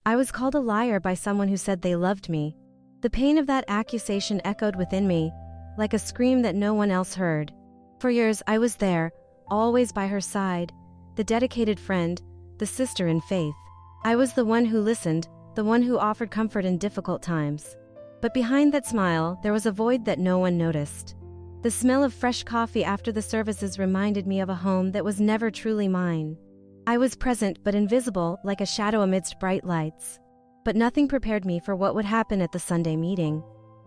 I was called a liar by someone who said they loved me. The pain of that accusation echoed within me, like a scream that no one else heard. For years I was there, always by her side, the dedicated friend, the sister in faith. I was the one who listened, the one who offered comfort in difficult times. But behind that smile, there was a void that no one noticed. The smell of fresh coffee after the services reminded me of a home that was never truly mine. I was present but invisible, like a shadow amidst bright lights. But nothing prepared me for what would happen at the Sunday meeting.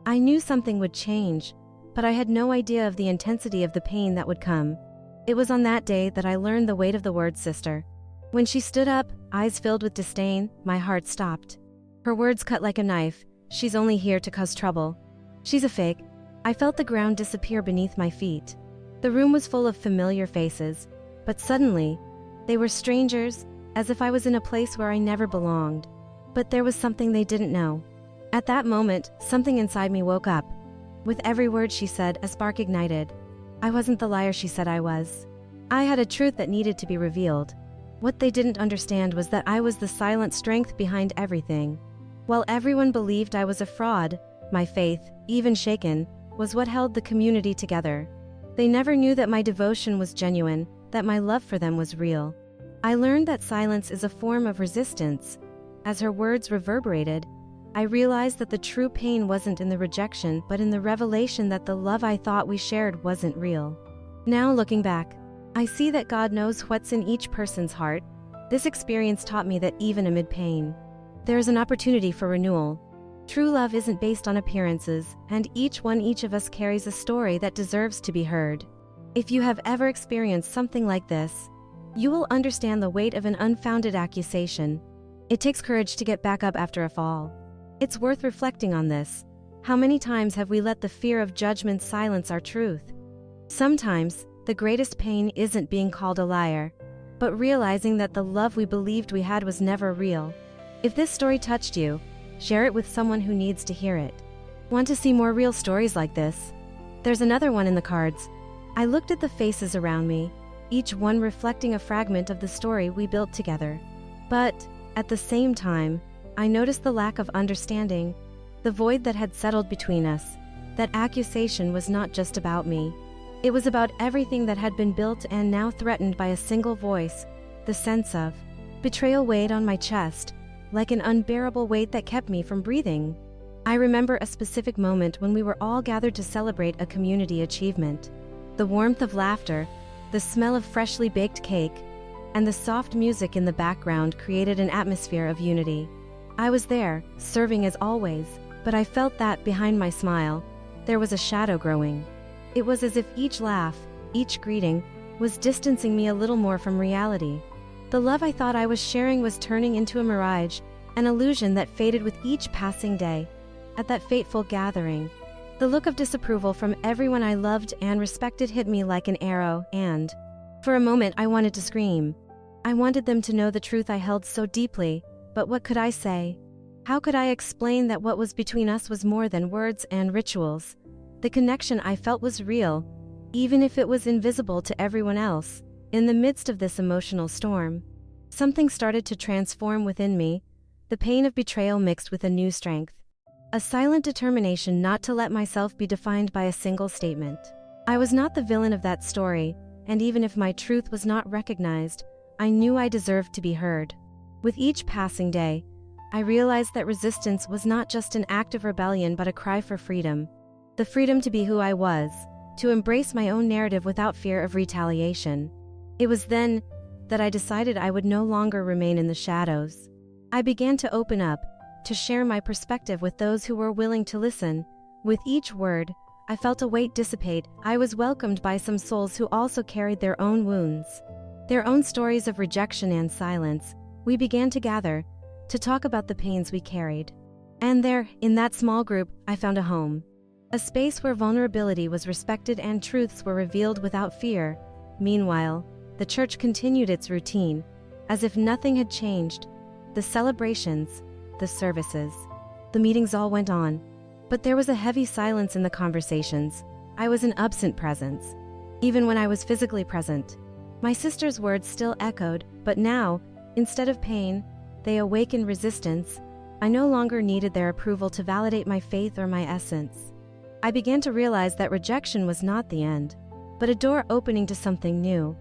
I knew something would change, but I had no idea of the intensity of the pain that would come. It was on that day that I learned the weight of the word sister. When she stood up, eyes filled with disdain, my heart stopped. Her words cut like a knife. She's only here to cause trouble. She's a fake. I felt the ground disappear beneath my feet. The room was full of familiar faces, but suddenly, they were strangers, as if I was in a place where I never belonged. But there was something they didn't know. At that moment, something inside me woke up. With every word she said, a spark ignited. I wasn't the liar she said I was. I had a truth that needed to be revealed. What they didn't understand was that I was the silent strength behind everything. While everyone believed I was a fraud, my faith, even shaken, was what held the community together. They never knew that my devotion was genuine, that my love for them was real. I learned that silence is a form of resistance. As her words reverberated, I realized that the true pain wasn't in the rejection but in the revelation that the love I thought we shared wasn't real. Now looking back, I see that God knows what's in each person's heart. This experience taught me that even amid pain, there is an opportunity for renewal. True love isn't based on appearances, and each of us carries a story that deserves to be heard. If you have ever experienced something like this, you will understand the weight of an unfounded accusation. It takes courage to get back up after a fall. It's worth reflecting on this. How many times have we let the fear of judgment silence our truth? Sometimes, the greatest pain isn't being called a liar, but realizing that the love we believed we had was never real. If this story touched you, share it with someone who needs to hear it. Want to see more real stories like this? There's another one in the cards. I looked at the faces around me, each one reflecting a fragment of the story we built together. But, at the same time, I noticed the lack of understanding, the void that had settled between us. That accusation was not just about me. It was about everything that had been built and now threatened by a single voice. The sense of betrayal weighed on my chest, like an unbearable weight that kept me from breathing. I remember a specific moment when we were all gathered to celebrate a community achievement. The warmth of laughter, the smell of freshly baked cake, and the soft music in the background created an atmosphere of unity. I was there, serving as always, but I felt that behind my smile, there was a shadow growing. It was as if each laugh, each greeting, was distancing me a little more from reality. The love I thought I was sharing was turning into a mirage, an illusion that faded with each passing day. At that fateful gathering, the look of disapproval from everyone I loved and respected hit me like an arrow, and, for a moment, I wanted to scream. I wanted them to know the truth I held so deeply, but what could I say? How could I explain that what was between us was more than words and rituals? The connection I felt was real, even if it was invisible to everyone else. In the midst of this emotional storm, something started to transform within me, the pain of betrayal mixed with a new strength. A silent determination not to let myself be defined by a single statement. I was not the villain of that story, and even if my truth was not recognized, I knew I deserved to be heard. With each passing day, I realized that resistance was not just an act of rebellion but a cry for freedom. The freedom to be who I was, to embrace my own narrative without fear of retaliation. It was then that I decided I would no longer remain in the shadows. I began to open up, to share my perspective with those who were willing to listen. With each word, I felt a weight dissipate. I was welcomed by some souls who also carried their own wounds, their own stories of rejection and silence. We began to gather, to talk about the pains we carried. And there, in that small group, I found a home. A space where vulnerability was respected and truths were revealed without fear. Meanwhile, the church continued its routine, as if nothing had changed. The celebrations, the services, the meetings all went on. But there was a heavy silence in the conversations. I was an absent presence. Even when I was physically present, my sister's words still echoed, but now, instead of pain, they awakened resistance, I no longer needed their approval to validate my faith or my essence. I began to realize that rejection was not the end, but a door opening to something new.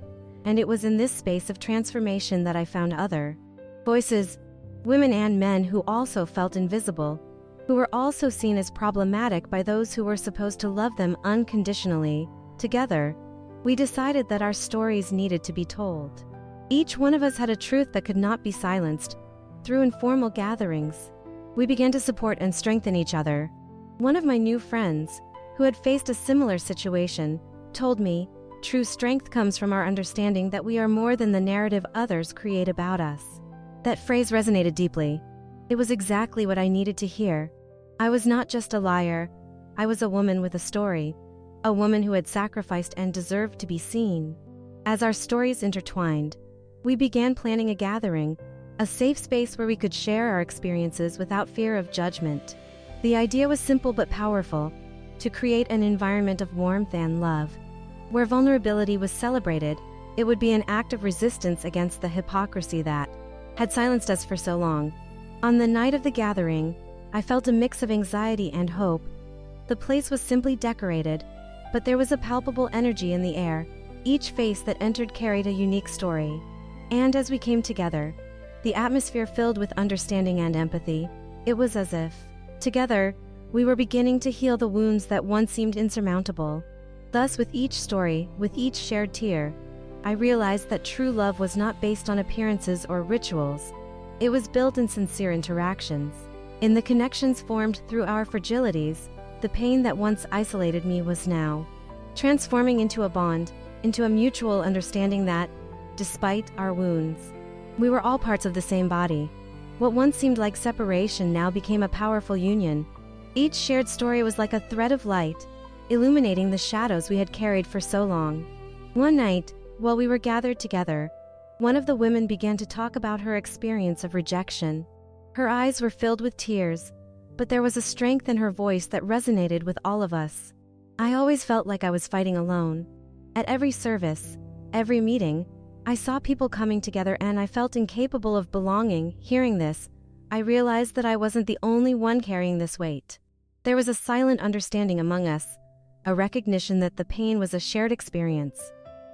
And it was in this space of transformation that I found other voices, women and men who also felt invisible, who were also seen as problematic by those who were supposed to love them unconditionally. Together, we decided that our stories needed to be told. Each one of us had a truth that could not be silenced. Through informal gatherings, we began to support and strengthen each other. One of my new friends, who had faced a similar situation, told me, "True strength comes from our understanding that we are more than the narrative others create about us." That phrase resonated deeply. It was exactly what I needed to hear. I was not just a liar, I was a woman with a story, a woman who had sacrificed and deserved to be seen. As our stories intertwined, we began planning a gathering, a safe space where we could share our experiences without fear of judgment. The idea was simple but powerful: to create an environment of warmth and love. Where vulnerability was celebrated, it would be an act of resistance against the hypocrisy that had silenced us for so long. On the night of the gathering, I felt a mix of anxiety and hope. The place was simply decorated, but there was a palpable energy in the air. Each face that entered carried a unique story. And as we came together, the atmosphere filled with understanding and empathy. It was as if, together, we were beginning to heal the wounds that once seemed insurmountable. Thus, with each story, with each shared tear, I realized that true love was not based on appearances or rituals. It was built in sincere interactions. In the connections formed through our fragilities, the pain that once isolated me was now transforming into a bond, into a mutual understanding that, despite our wounds, we were all parts of the same body. What once seemed like separation now became a powerful union. Each shared story was like a thread of light, illuminating the shadows we had carried for so long. One night, while we were gathered together, one of the women began to talk about her experience of rejection. Her eyes were filled with tears, but there was a strength in her voice that resonated with all of us. I always felt like I was fighting alone. At every service, every meeting, I saw people coming together and I felt incapable of belonging. Hearing this, I realized that I wasn't the only one carrying this weight. There was a silent understanding among us, a recognition that the pain was a shared experience.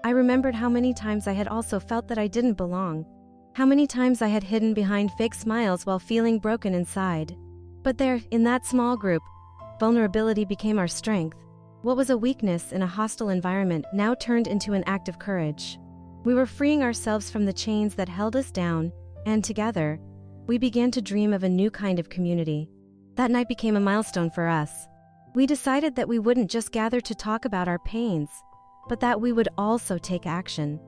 I remembered how many times I had also felt that I didn't belong. How many times I had hidden behind fake smiles while feeling broken inside. But there, in that small group, vulnerability became our strength. What was a weakness in a hostile environment now turned into an act of courage. We were freeing ourselves from the chains that held us down, and together, we began to dream of a new kind of community. That night became a milestone for us. We decided that we wouldn't just gather to talk about our pains, but that we would also take action.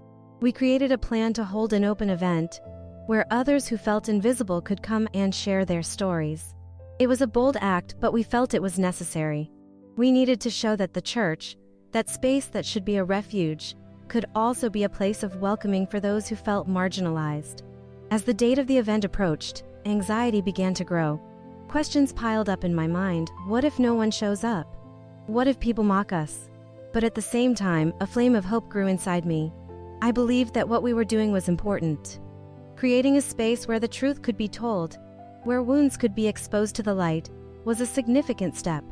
We created a plan to hold an open event where others who felt invisible could come and share their stories. It was a bold act, but we felt it was necessary. We needed to show that the church, that space that should be a refuge, could also be a place of welcoming for those who felt marginalized. As the date of the event approached, anxiety began to grow. Questions piled up in my mind. What if no one shows up? What if people mock us? But at the same time, a flame of hope grew inside me. I believed that what we were doing was important. Creating a space where the truth could be told, where wounds could be exposed to the light, was a significant step.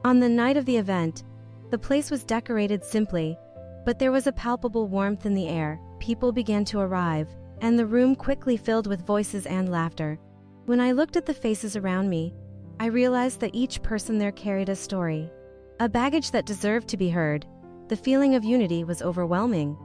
On the night of the event, the place was decorated simply, but there was a palpable warmth in the air. People began to arrive, and the room quickly filled with voices and laughter. When I looked at the faces around me, I realized that each person there carried a story, a baggage that deserved to be heard. The feeling of unity was overwhelming.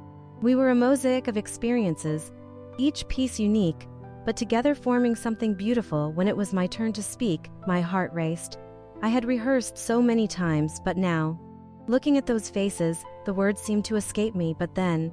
We were a mosaic of experiences, each piece unique, but together forming something beautiful. When it was my turn to speak, my heart raced. I had rehearsed so many times, but now, looking at those faces, the words seemed to escape me. But then,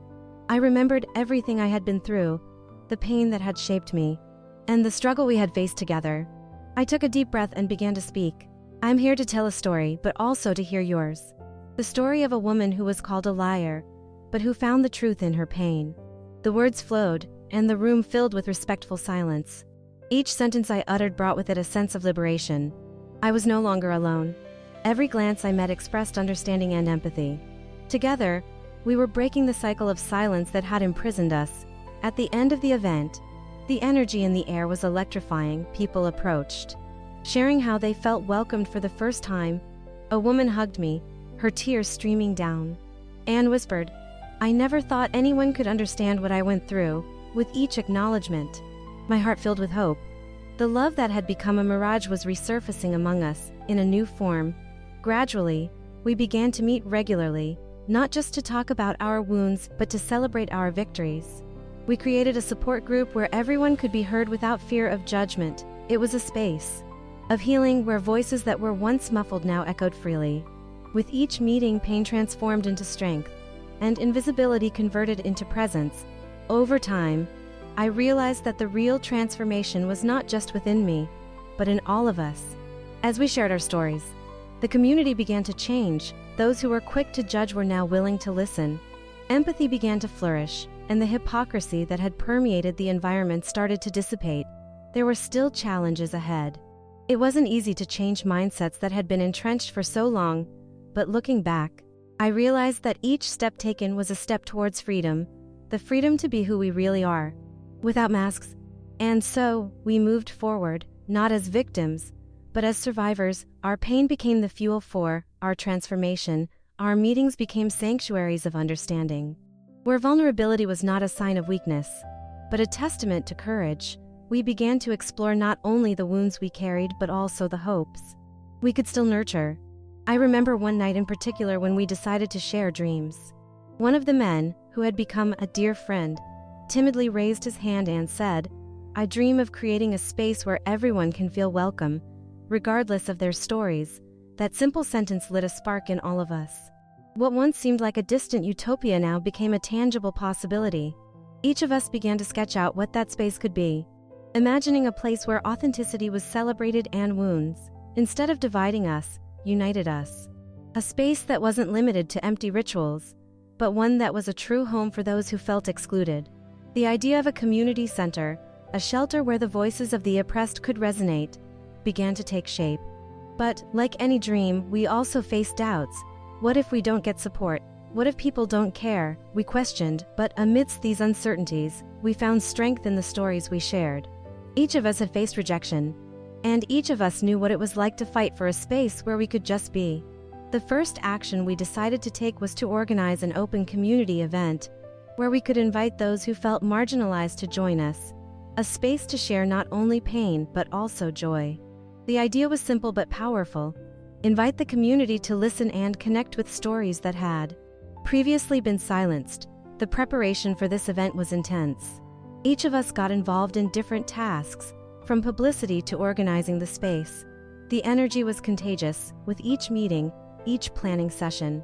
I remembered everything I had been through, the pain that had shaped me, and the struggle we had faced together. I took a deep breath and began to speak. I'm here to tell a story, but also to hear yours. The story of a woman who was called a liar, but who found the truth in her pain. The words flowed, and the room filled with respectful silence. Each sentence I uttered brought with it a sense of liberation. I was no longer alone. Every glance I met expressed understanding and empathy. Together, we were breaking the cycle of silence that had imprisoned us. At the end of the event, The energy in the air was electrifying. People approached, sharing how they felt welcomed for the first time. A woman hugged me, her tears streaming down. Anne whispered, "I never thought anyone could understand what I went through." With each acknowledgement, my heart filled with hope. The love that had become a mirage was resurfacing among us, in a new form. Gradually, we began to meet regularly, not just to talk about our wounds, but to celebrate our victories. We created a support group where everyone could be heard without fear of judgment. It was a space of healing where voices that were once muffled now echoed freely. With each meeting, pain transformed into strength, and invisibility converted into presence. Over time, I realized that the real transformation was not just within me, but in all of us. As we shared our stories, the community began to change. Those who were quick to judge were now willing to listen. Empathy began to flourish, and the hypocrisy that had permeated the environment started to dissipate. There were still challenges ahead. It wasn't easy to change mindsets that had been entrenched for so long, but looking back, I realized that each step taken was a step towards freedom, the freedom to be who we really are, without masks. And so, we moved forward, not as victims, but as survivors. Our pain became the fuel for our transformation. Our meetings became sanctuaries of understanding, where vulnerability was not a sign of weakness, but a testament to courage. We began to explore not only the wounds we carried, but also the hopes we could still nurture. I remember one night in particular when we decided to share dreams. One of the men, who had become a dear friend, timidly raised his hand and said, "I dream of creating a space where everyone can feel welcome, regardless of their stories." That simple sentence lit a spark in all of us. What once seemed like a distant utopia now became a tangible possibility. Each of us began to sketch out what that space could be, imagining a place where authenticity was celebrated and wounds, instead of dividing us, united us. A space that wasn't limited to empty rituals, but one that was a true home for those who felt excluded. The idea of a community center, a shelter where the voices of the oppressed could resonate, began to take shape. But, like any dream, we also faced doubts. What if we don't get support? What if people don't care? We questioned, but amidst these uncertainties, we found strength in the stories we shared. Each of us had faced rejection, and each of us knew what it was like to fight for a space where we could just be. The first action we decided to take was to organize an open community event, where we could invite those who felt marginalized to join us. A space to share not only pain, but also joy. The idea was simple but powerful. Invite the community to listen and connect with stories that had previously been silenced. The preparation for this event was intense. Each of us got involved in different tasks, from publicity to organizing the space. The energy was contagious. With each meeting, each planning session,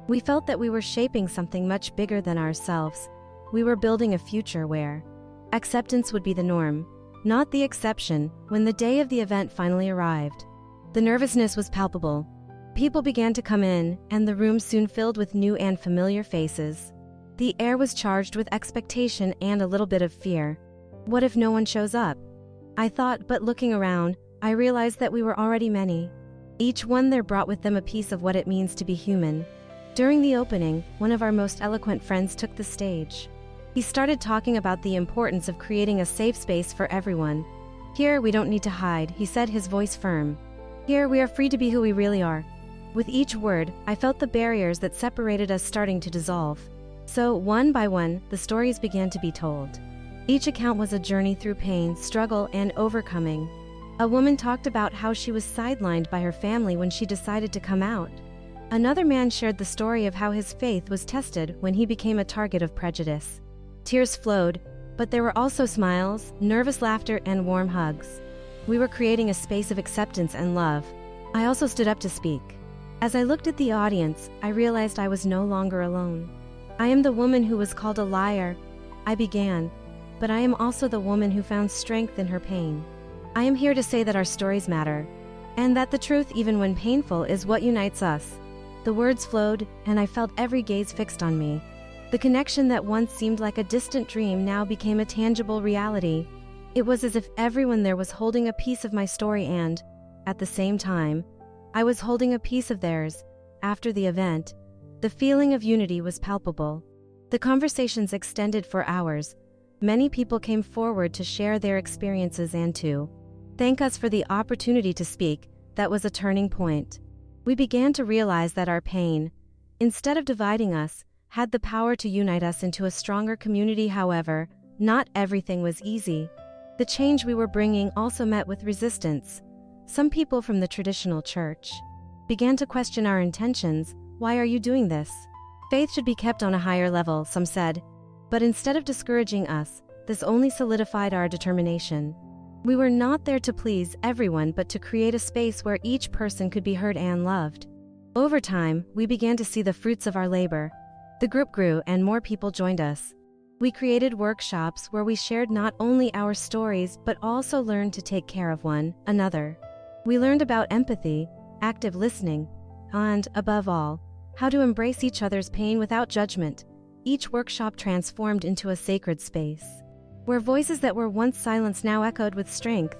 we felt that we were shaping something much bigger than ourselves. We were building a future where acceptance would be the norm, not the exception. When the day of the event finally arrived, the nervousness was palpable. People began to come in, and the room soon filled with new and familiar faces. The air was charged with expectation and a little bit of fear. What if no one shows up? I thought, but looking around, I realized that we were already many. Each one there brought with them a piece of what it means to be human. During the opening, one of our most eloquent friends took the stage. He started talking about the importance of creating a safe space for everyone. "Here, we don't need to hide," he said, his voice firm. "Here, we are free to be who we really are." With each word, I felt the barriers that separated us starting to dissolve. So, one by one, the stories began to be told. Each account was a journey through pain, struggle, and overcoming. A woman talked about how she was sidelined by her family when she decided to come out. Another man shared the story of how his faith was tested when he became a target of prejudice. Tears flowed, but there were also smiles, nervous laughter, and warm hugs. We were creating a space of acceptance and love. I also stood up to speak. As I looked at the audience, I realized I was no longer alone. "I am the woman who was called a liar," I began, "but I am also the woman who found strength in her pain. I am here to say that our stories matter, and that the truth, even when painful, is what unites us." The words flowed, and I felt every gaze fixed on me. The connection that once seemed like a distant dream now became a tangible reality. It was as if everyone there was holding a piece of my story and, at the same time, I was holding a piece of theirs. After the event, the feeling of unity was palpable. The conversations extended for hours, Many people came forward to share their experiences and to thank us for the opportunity to speak. That was a turning point. We began to realize that our pain, instead of dividing us, had the power to unite us into a stronger community. However, not everything was easy. The change we were bringing also met with resistance. Some people from the traditional church began to question our intentions. Why are you doing this? Faith should be kept on a higher level, some said. But instead of discouraging us, this only solidified our determination. We were not there to please everyone but to create a space where each person could be heard and loved. Over time, we began to see the fruits of our labor. The group grew and more people joined us. We created workshops where we shared not only our stories but also learned to take care of one another. We learned about empathy, active listening, and, above all, how to embrace each other's pain without judgment. Each workshop transformed into a sacred space, where voices that were once silenced now echoed with strength.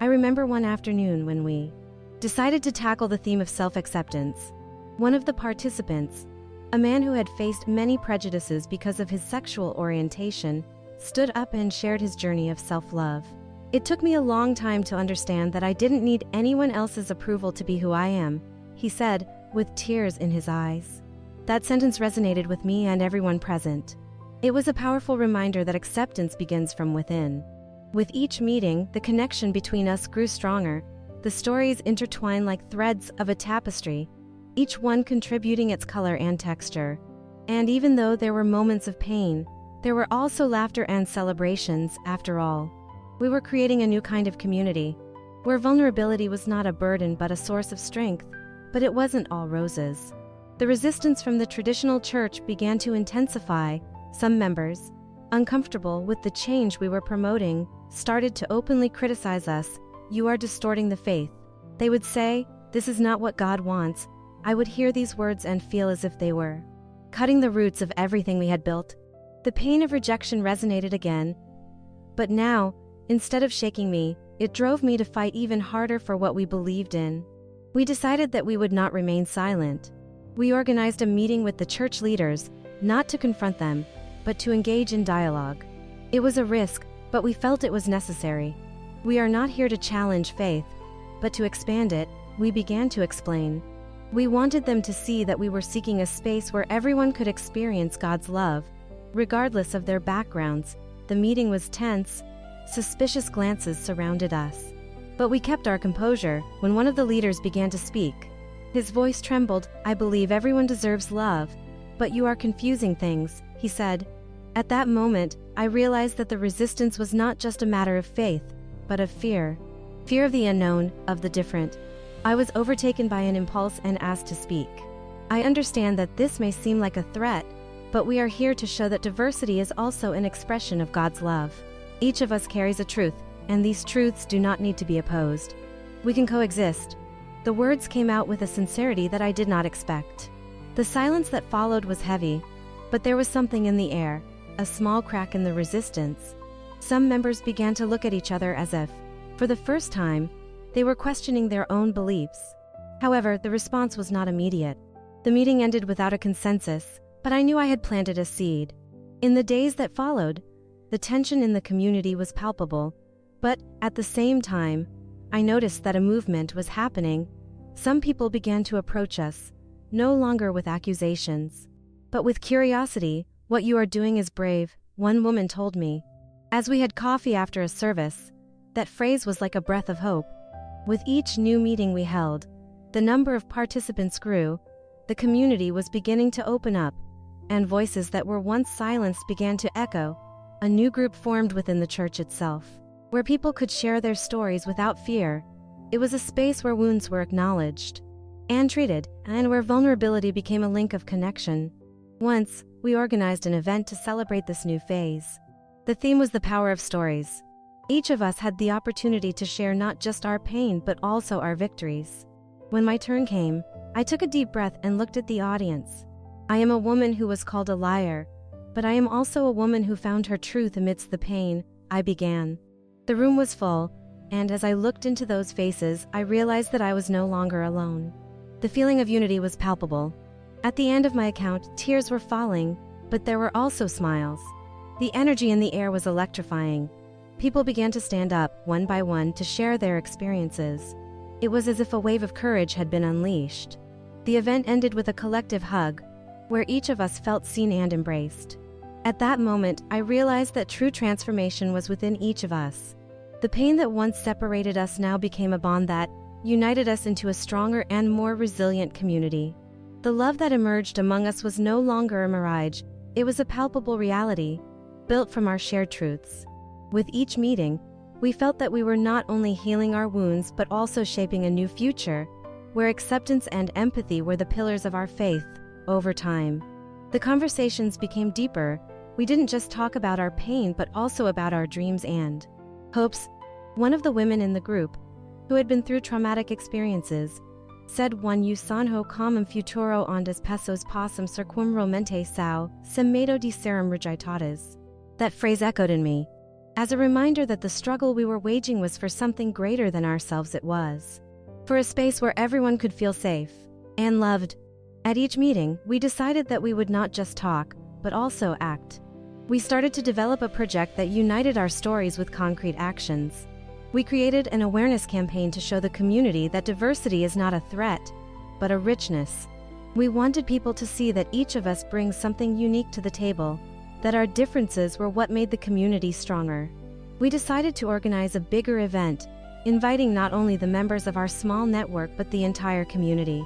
I remember one afternoon when we decided to tackle the theme of self-acceptance. One of the participants, a man who had faced many prejudices because of his sexual orientation, stood up and shared his journey of self-love. It took me a long time to understand that I didn't need anyone else's approval to be who I am, he said, with tears in his eyes. That sentence resonated with me and everyone present. It was a powerful reminder that acceptance begins from within. With each meeting, the connection between us grew stronger. The stories intertwined like threads of a tapestry, each one contributing its color and texture. And even though there were moments of pain, there were also laughter and celebrations. After all, we were creating a new kind of community, where vulnerability was not a burden but a source of strength. But it wasn't all roses. The resistance from the traditional church began to intensify. Some members, uncomfortable with the change we were promoting, started to openly criticize us. You are distorting the faith, they would say. This is not what God wants. I would hear these words and feel as if they were cutting the roots of everything we had built. The pain of rejection resonated again. But now, instead of shaking me, it drove me to fight even harder for what we believed in. We decided that we would not remain silent. We organized a meeting with the church leaders, not to confront them, but to engage in dialogue. It was a risk, but we felt it was necessary. We are not here to challenge faith, but to expand it. We began to explain. We wanted them to see that we were seeking a space where everyone could experience God's love, regardless of their backgrounds. The meeting was tense. Suspicious glances surrounded us. But we kept our composure when one of the leaders began to speak. His voice trembled. I believe everyone deserves love, but you are confusing things, he said. At that moment, I realized that the resistance was not just a matter of faith, but of fear. Fear of the unknown, of the different. I was overtaken by an impulse and asked to speak. I understand that this may seem like a threat, but we are here to show that diversity is also an expression of God's love. Each of us carries a truth, and these truths do not need to be opposed. We can coexist. The words came out with a sincerity that I did not expect. The silence that followed was heavy, but there was something in the air, a small crack in the resistance. Some members began to look at each other as if, for the first time, they were questioning their own beliefs. However, the response was not immediate. The meeting ended without a consensus, but I knew I had planted a seed. In the days that followed, the tension in the community was palpable, but at the same time, I noticed that a movement was happening. Some people began to approach us, no longer with accusations, but with curiosity. What you are doing is brave, one woman told me. As we had coffee after a service, that phrase was like a breath of hope. With each new meeting we held, the number of participants grew. The community was beginning to open up, and voices that were once silenced began to echo. A new group formed within the church itself, where people could share their stories without fear. It was a space where wounds were acknowledged and treated, and where vulnerability became a link of connection. Once, we organized an event to celebrate this new phase. The theme was the power of stories. Each of us had the opportunity to share not just our pain but also our victories. When my turn came, I took a deep breath and looked at the audience. I am a woman who was called a liar, but I am also a woman who found her truth amidst the pain. I began. The room was full, and as I looked into those faces, I realized that I was no longer alone. The feeling of unity was palpable. At the end of my account, tears were falling, but there were also smiles. The energy in the air was electrifying. People began to stand up, one by one, to share their experiences. It was as if a wave of courage had been unleashed. The event ended with a collective hug, where each of us felt seen and embraced. At that moment, I realized that true transformation was within each of us. The pain that once separated us now became a bond that united us into a stronger and more resilient community. The love that emerged among us was no longer a mirage, it was a palpable reality, built from our shared truths. With each meeting, we felt that we were not only healing our wounds but also shaping a new future, where acceptance and empathy were the pillars of our faith. Over time, the conversations became deeper. We didn't just talk about our pain but also about our dreams and hopes. One of the women in the group, who had been through traumatic experiences, said, "One you sanho como futuro ondas pesos possum circumromente sao, sem medo de serem rejeitadas." That phrase echoed in me, as a reminder that the struggle we were waging was for something greater than ourselves. It was for a space where everyone could feel safe and loved. At each meeting, we decided that we would not just talk, but also act. We started to develop a project that united our stories with concrete actions. We created an awareness campaign to show the community that diversity is not a threat, but a richness. We wanted people to see that each of us brings something unique to the table, that our differences were what made the community stronger. We decided to organize a bigger event, inviting not only the members of our small network but the entire community.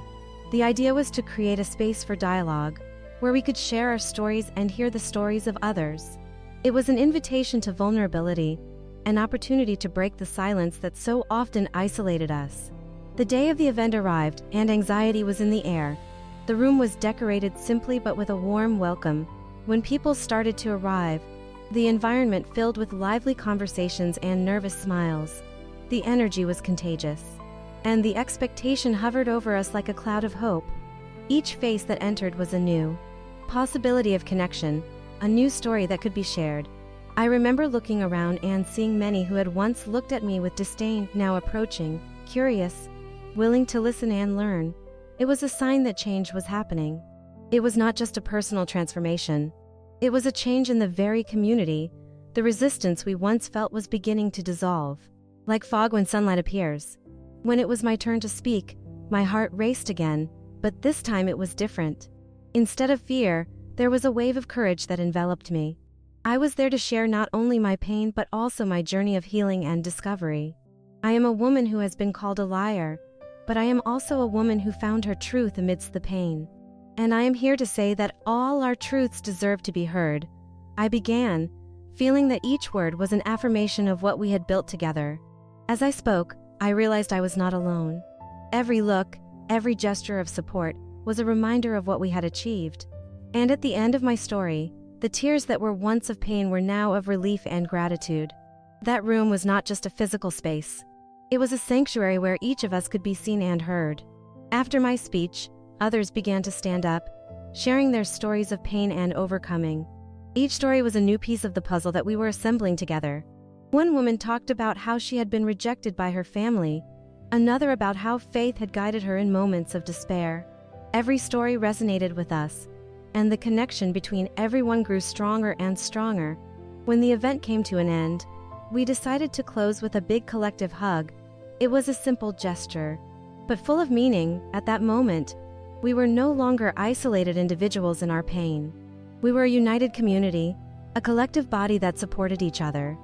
The idea was to create a space for dialogue, where we could share our stories and hear the stories of others. It was an invitation to vulnerability, an opportunity to break the silence that so often isolated us. The day of the event arrived, and anxiety was in the air. The room was decorated simply but with a warm welcome. When people started to arrive, the environment filled with lively conversations and nervous smiles. The energy was contagious, and the expectation hovered over us like a cloud of hope. Each face that entered was a new possibility of connection, a new story that could be shared. I remember looking around and seeing many who had once looked at me with disdain now approaching, curious, willing to listen and learn. It was a sign that change was happening. It was not just a personal transformation. It was a change in the very community. The resistance we once felt was beginning to dissolve, like fog when sunlight appears. When it was my turn to speak, my heart raced again, but this time it was different. Instead of fear, there was a wave of courage that enveloped me. I was there to share not only my pain but also my journey of healing and discovery. I am a woman who has been called a liar, but I am also a woman who found her truth amidst the pain. And I am here to say that all our truths deserve to be heard. I began, feeling that each word was an affirmation of what we had built together. As I spoke, I realized I was not alone. Every look, every gesture of support, was a reminder of what we had achieved. And at the end of my story, the tears that were once of pain were now of relief and gratitude. That room was not just a physical space. It was a sanctuary where each of us could be seen and heard. After my speech, others began to stand up, sharing their stories of pain and overcoming. Each story was a new piece of the puzzle that we were assembling together. One woman talked about how she had been rejected by her family, another about how faith had guided her in moments of despair. Every story resonated with us, and the connection between everyone grew stronger and stronger. When the event came to an end, we decided to close with a big collective hug. It was a simple gesture, but full of meaning. At that moment, we were no longer isolated individuals in our pain. We were a united community, a collective body that supported each other.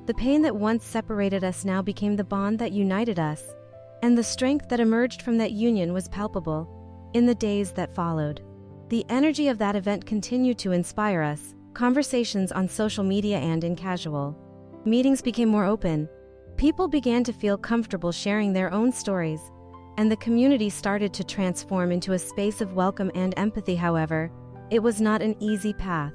The pain that once separated us now became the bond that united us, and the strength that emerged from that union was palpable. In the days that followed, the energy of that event continued to inspire us. Conversations on social media and in casual meetings became more open. People began to feel comfortable sharing their own stories, and the community started to transform into a space of welcome and empathy. However, it was not an easy path.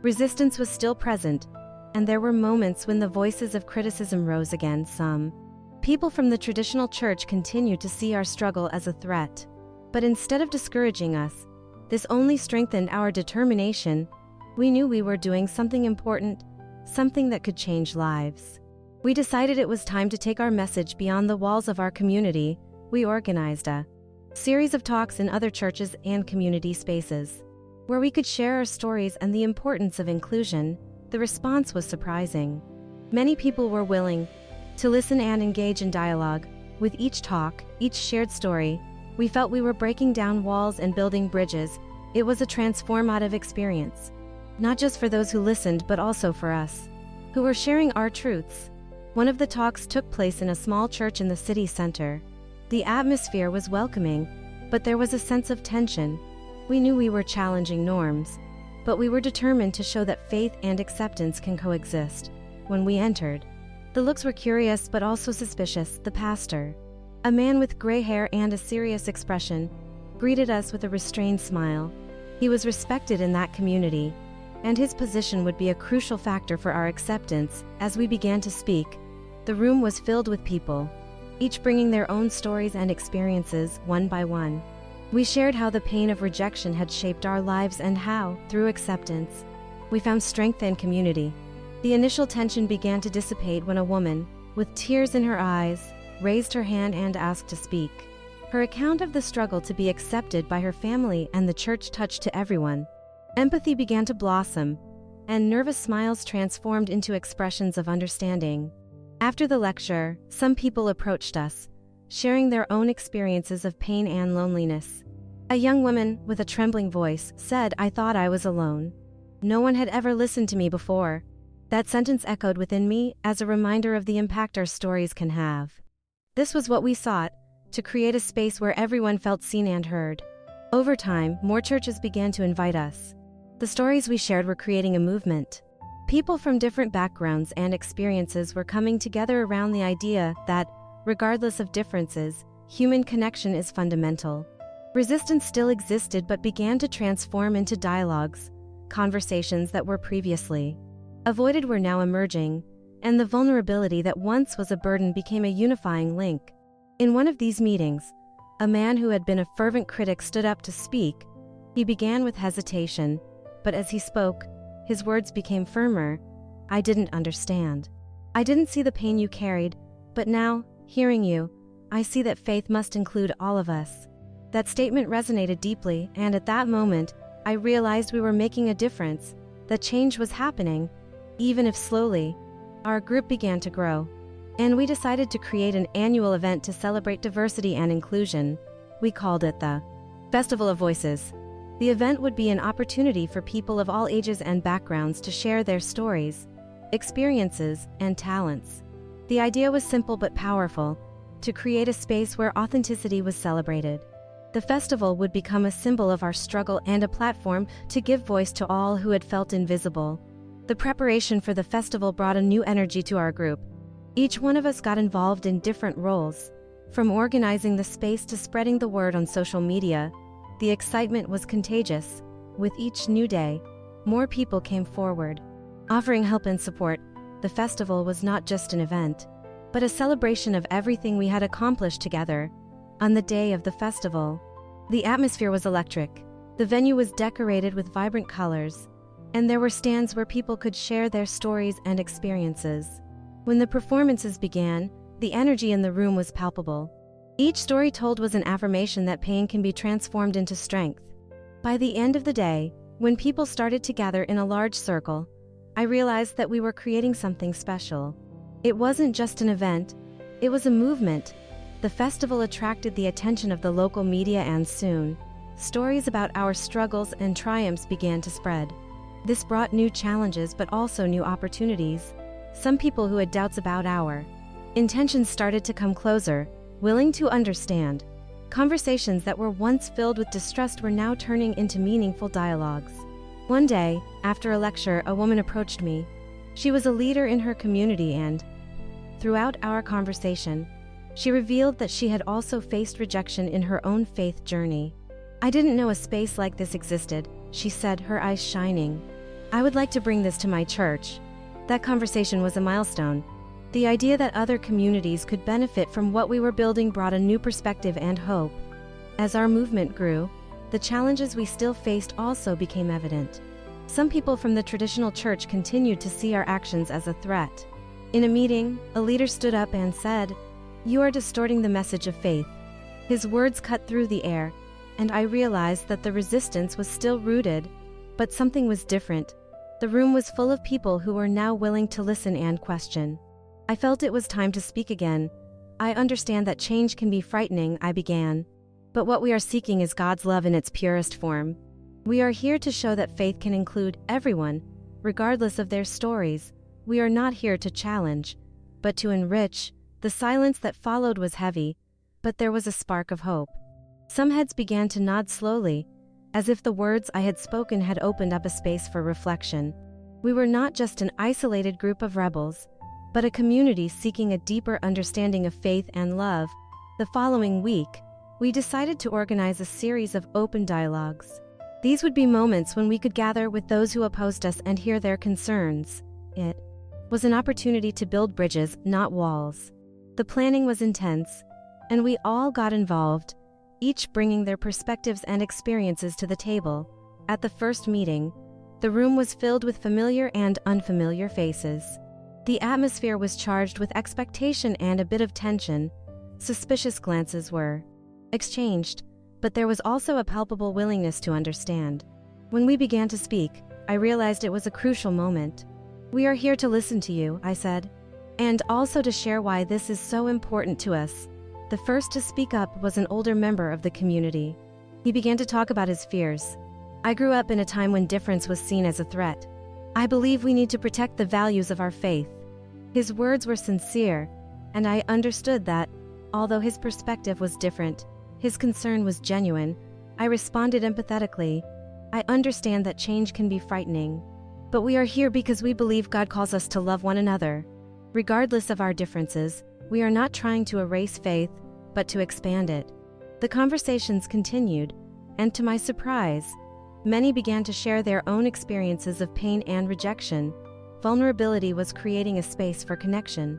Resistance was still present, and there were moments when the voices of criticism rose again. Some people from the traditional church continued to see our struggle as a threat. But instead of discouraging us, this only strengthened our determination. We knew we were doing something important, something that could change lives. We decided it was time to take our message beyond the walls of our community. We organized a series of talks in other churches and community spaces, where we could share our stories and the importance of inclusion. the response was surprising. Many people were willing to listen and engage in dialogue. With each talk, each shared story, we felt we were breaking down walls and building bridges. It was a transformative experience, not just for those who listened but also for us, who were sharing our truths. One of the talks took place in a small church in the city center. The atmosphere was welcoming, but there was a sense of tension. We knew we were challenging norms, but we were determined to show that faith and acceptance can coexist. When we entered, the looks were curious but also suspicious. The pastor, a man with gray hair and a serious expression, greeted us with a restrained smile. He was respected in that community, and his position would be a crucial factor for our acceptance. As we began to speak, the room was filled with people, each bringing their own stories and experiences. One by one, we shared how the pain of rejection had shaped our lives and how, through acceptance, we found strength and community. The initial tension began to dissipate when a woman, with tears in her eyes, raised her hand and asked to speak. Her account of the struggle to be accepted by her family and the church touched to everyone. Empathy began to blossom, and nervous smiles transformed into expressions of understanding. After the lecture, some people approached us, sharing their own experiences of pain and loneliness. A young woman, with a trembling voice, said, "I thought I was alone. No one had ever listened to me before." That sentence echoed within me as a reminder of the impact our stories can have. This was what we sought, to create a space where everyone felt seen and heard. Over time, more churches began to invite us. The stories we shared were creating a movement. People from different backgrounds and experiences were coming together around the idea that, regardless of differences, human connection is fundamental. Resistance still existed but began to transform into dialogues. Conversations that were previously avoided were now emerging, and the vulnerability that once was a burden became a unifying link. In one of these meetings, a man who had been a fervent critic stood up to speak. He began with hesitation, but as he spoke, his words became firmer. "I didn't understand. I didn't see the pain you carried, but now, hearing you, I see that faith must include all of us." That statement resonated deeply, and at that moment, I realized we were making a difference, that change was happening. Even if slowly, our group began to grow, and we decided to create an annual event to celebrate diversity and inclusion. We called it the Festival of Voices. The event would be an opportunity for people of all ages and backgrounds to share their stories, experiences, and talents. The idea was simple but powerful, to create a space where authenticity was celebrated. The festival would become a symbol of our struggle and a platform to give voice to all who had felt invisible. The preparation for the festival brought a new energy to our group. Each one of us got involved in different roles, from organizing the space to spreading the word on social media. The excitement was contagious. With each new day, more people came forward, offering help and support. The festival was not just an event, but a celebration of everything we had accomplished together. On the day of the festival, the atmosphere was electric. The venue was decorated with vibrant colors, and there were stands where people could share their stories and experiences. When the performances began, the energy in the room was palpable. Each story told was an affirmation that pain can be transformed into strength. By the end of the day, when people started to gather in a large circle, I realized that we were creating something special. It wasn't just an event, it was a movement. The festival attracted the attention of the local media, and soon, stories about our struggles and triumphs began to spread. This brought new challenges but also new opportunities. Some people who had doubts about our intentions started to come closer, willing to understand. Conversations that were once filled with distrust were now turning into meaningful dialogues. One day, after a lecture, a woman approached me. She was a leader in her community, and throughout our conversation, she revealed that she had also faced rejection in her own faith journey. "I didn't know a space like this existed," she said, her eyes shining. "I would like to bring this to my church." That conversation was a milestone. The idea that other communities could benefit from what we were building brought a new perspective and hope. As our movement grew, the challenges we still faced also became evident. Some people from the traditional church continued to see our actions as a threat. In a meeting, a leader stood up and said, "You are distorting the message of faith." His words cut through the air, and I realized that the resistance was still rooted, but something was different. The room was full of people who were now willing to listen and question. I felt it was time to speak again. I understand that change can be frightening, I began. But what we are seeking is God's love in its purest form. We are here to show that faith can include everyone, regardless of their stories. We are not here to challenge, but to enrich. The silence that followed was heavy, but there was a spark of hope. Some heads began to nod slowly, as if the words I had spoken had opened up a space for reflection. We were not just an isolated group of rebels, but a community seeking a deeper understanding of faith and love. The following week, we decided to organize a series of open dialogues. These would be moments when we could gather with those who opposed us and hear their concerns. It was an opportunity to build bridges, not walls. The planning was intense, and we all got involved, each bringing their perspectives and experiences to the table. At the first meeting, the room was filled with familiar and unfamiliar faces. The atmosphere was charged with expectation and a bit of tension. Suspicious glances were exchanged, but there was also a palpable willingness to understand. When we began to speak, I realized it was a crucial moment. "We are here to listen to you," I said, "and also to share why this is so important to us." The first to speak up was an older member of the community. He began to talk about his fears. "I grew up in a time when difference was seen as a threat. I believe we need to protect the values of our faith." His words were sincere, and I understood that, although his perspective was different, his concern was genuine. I responded empathetically. "I understand that change can be frightening, but we are here because we believe God calls us to love one another. Regardless of our differences, we are not trying to erase faith, but to expand it." The conversations continued, and to my surprise, many began to share their own experiences of pain and rejection. Vulnerability was creating a space for connection,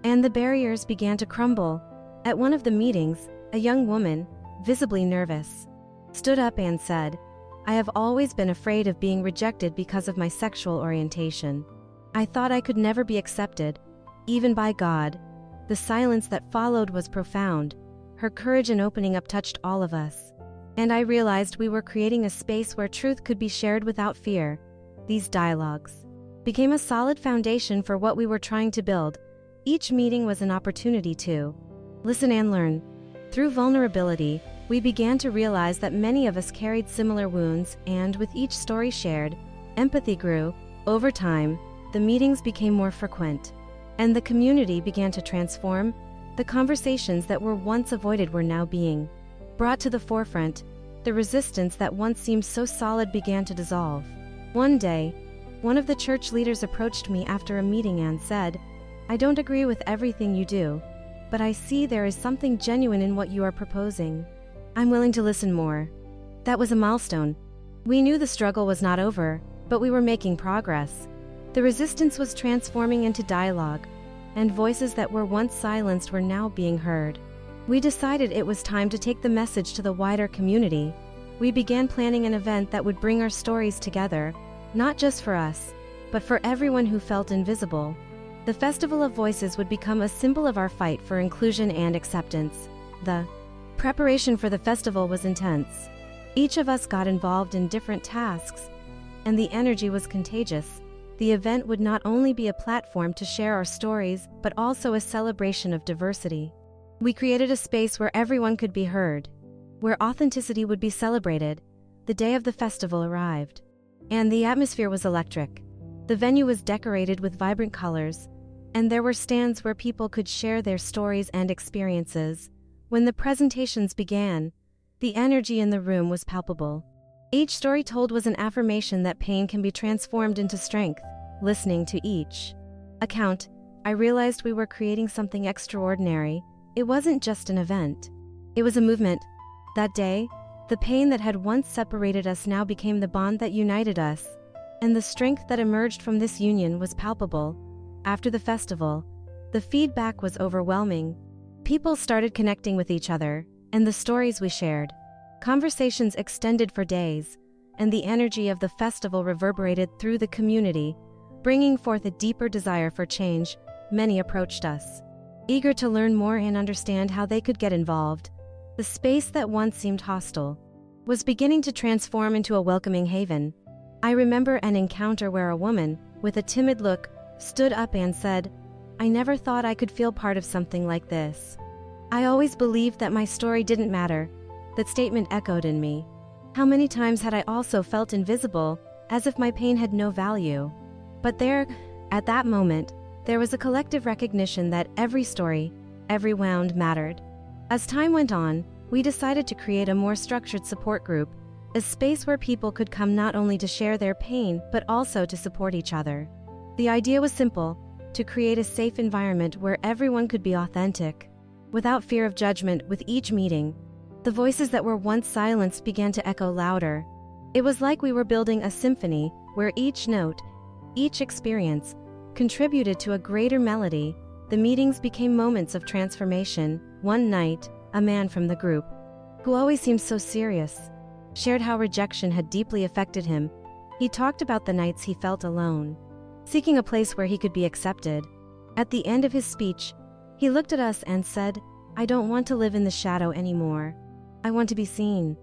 and the barriers began to crumble. At one of the meetings, a young woman, visibly nervous, stood up and said, "I have always been afraid of being rejected because of my sexual orientation. I thought I could never be accepted, even by God." The silence that followed was profound. Her courage in opening up touched all of us. And I realized we were creating a space where truth could be shared without fear. These dialogues became a solid foundation for what we were trying to build. Each meeting was an opportunity to listen and learn. Through vulnerability, we began to realize that many of us carried similar wounds, and with each story shared, empathy grew. Over time, the meetings became more frequent, and the community began to transform. The conversations that were once avoided were now being brought to the forefront. The resistance that once seemed so solid began to dissolve. One day, one of the church leaders approached me after a meeting and said, "I don't agree with everything you do, but I see there is something genuine in what you are proposing. I'm willing to listen more." That was a milestone. We knew the struggle was not over, but we were making progress. The resistance was transforming into dialogue, and voices that were once silenced were now being heard. We decided it was time to take the message to the wider community. We began planning an event that would bring our stories together, not just for us, but for everyone who felt invisible. The Festival of Voices would become a symbol of our fight for inclusion and acceptance. The preparation for the festival was intense. Each of us got involved in different tasks, and the energy was contagious. The event would not only be a platform to share our stories, but also a celebration of diversity. We created a space where everyone could be heard, where authenticity would be celebrated. The day of the festival arrived, and the atmosphere was electric. The venue was decorated with vibrant colors, and there were stands where people could share their stories and experiences. When the presentations began, the energy in the room was palpable. Each story told was an affirmation that pain can be transformed into strength. Listening to each account, I realized we were creating something extraordinary. It wasn't just an event. It was a movement. That day, the pain that had once separated us now became the bond that united us, and the strength that emerged from this union was palpable. After the festival, the feedback was overwhelming. People started connecting with each other, and the stories we shared. Conversations extended for days, and the energy of the festival reverberated through the community, bringing forth a deeper desire for change. Many approached us, eager to learn more and understand how they could get involved. The space that once seemed hostile was beginning to transform into a welcoming haven. I remember an encounter where a woman, with a timid look, stood up and said, "I never thought I could feel part of something like this. I always believed that my story didn't matter." That statement echoed in me. How many times had I also felt invisible, as if my pain had no value? But there, at that moment, there was a collective recognition that every story, every wound mattered. As time went on, we decided to create a more structured support group, a space where people could come not only to share their pain but also to support each other. The idea was simple: to create a safe environment where everyone could be authentic, without fear of judgment. With each meeting, the voices that were once silenced began to echo louder. It was like we were building a symphony where each note, each experience, contributed to a greater melody. The meetings became moments of transformation. One night, a man from the group, who always seemed so serious, shared how rejection had deeply affected him. He talked about the nights he felt alone, seeking a place where he could be accepted. At the end of his speech, he looked at us and said, "I don't want to live in the shadow anymore. I want to be seen."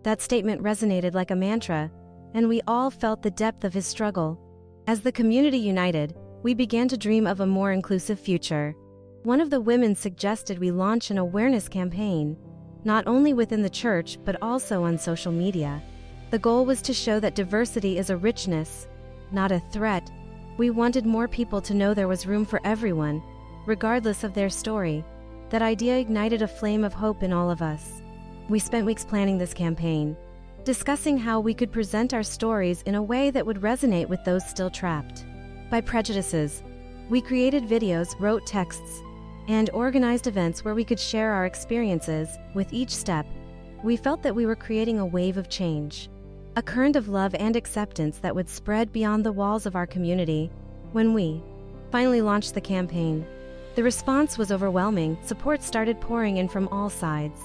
That statement resonated like a mantra, and we all felt the depth of his struggle. As the community united, we began to dream of a more inclusive future. One of the women suggested we launch an awareness campaign, not only within the church but also on social media. The goal was to show that diversity is a richness, not a threat. We wanted more people to know there was room for everyone, regardless of their story. That idea ignited a flame of hope in all of us. We spent weeks planning this campaign, discussing how we could present our stories in a way that would resonate with those still trapped by prejudices. We created videos, wrote texts, and organized events where we could share our experiences. With each step, we felt that we were creating a wave of change, a current of love and acceptance that would spread beyond the walls of our community. When we finally launched the campaign, the response was overwhelming. Support started pouring in from all sides.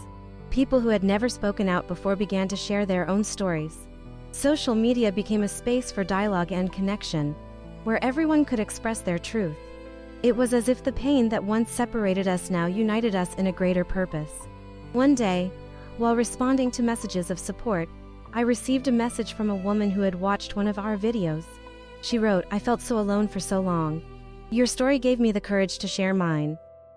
People who had never spoken out before began to share their own stories. Social media became a space for dialogue and connection, where everyone could express their truth. It was as if the pain that once separated us now united us in a greater purpose. One day, while responding to messages of support, I received a message from a woman who had watched one of our videos. She wrote, "I felt so alone for so long. Your story gave me the courage to share mine.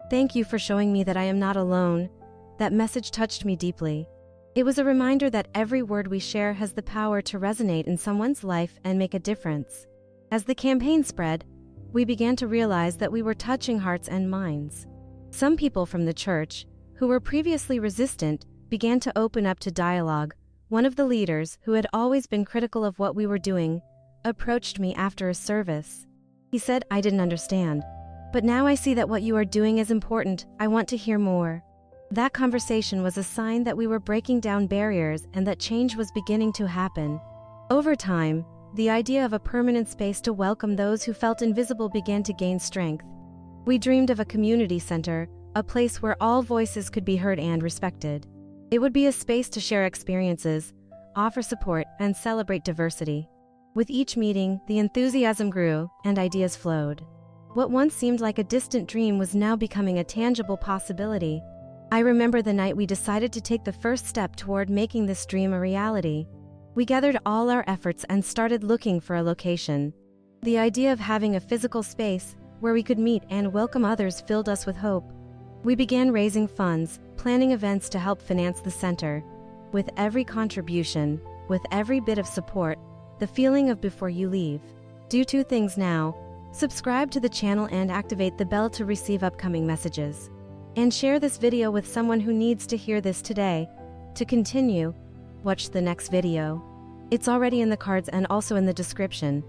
Thank you for showing me that I am not alone." That message touched me deeply. It was a reminder that every word we share has the power to resonate in someone's life and make a difference. As the campaign spread, we began to realize that we were touching hearts and minds. Some people from the church, who were previously resistant, began to open up to dialogue. One of the leaders, who had always been critical of what we were doing, approached me after a service. He said, "I didn't understand, but now I see that what you are doing is important. I want to hear more." That conversation was a sign that we were breaking down barriers and that change was beginning to happen. Over time, the idea of a permanent space to welcome those who felt invisible began to gain strength. We dreamed of a community center, a place where all voices could be heard and respected. It would be a space to share experiences, offer support, and celebrate diversity. With each meeting, the enthusiasm grew and ideas flowed. What once seemed like a distant dream was now becoming a tangible possibility. I remember the night we decided to take the first step toward making this dream a reality. We gathered all our efforts and started looking for a location. The idea of having a physical space where we could meet and welcome others filled us with hope. We began raising funds, planning events to help finance the center. With every contribution, with every bit of support, the feeling of before you leave. Do two things now: subscribe to the channel and activate the bell to receive upcoming messages. And share this video with someone who needs to hear this today. To continue, watch the next video. It's already in the cards and also in the description.